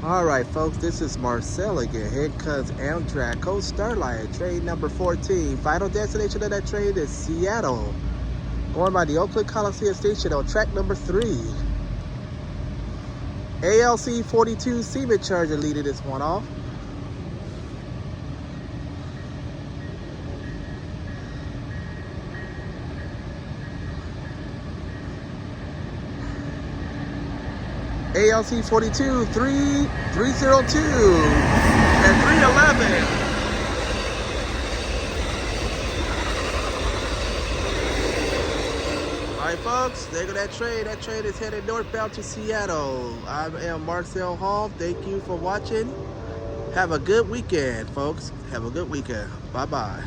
Alright folks, this is Marcel again. Here comes Amtrak, code Starlight, train number 14. Final destination of that train is Seattle. Going by the Oakland Coliseum station on track number 3. ALC 42 Siemens Charger leading this one off. ALC 42, 302, and 311. Alright folks, there go that train. That train is headed northbound to Seattle. I am Marcel Hall. Thank you for watching. Have a good weekend, folks. Have a good weekend. Bye-bye.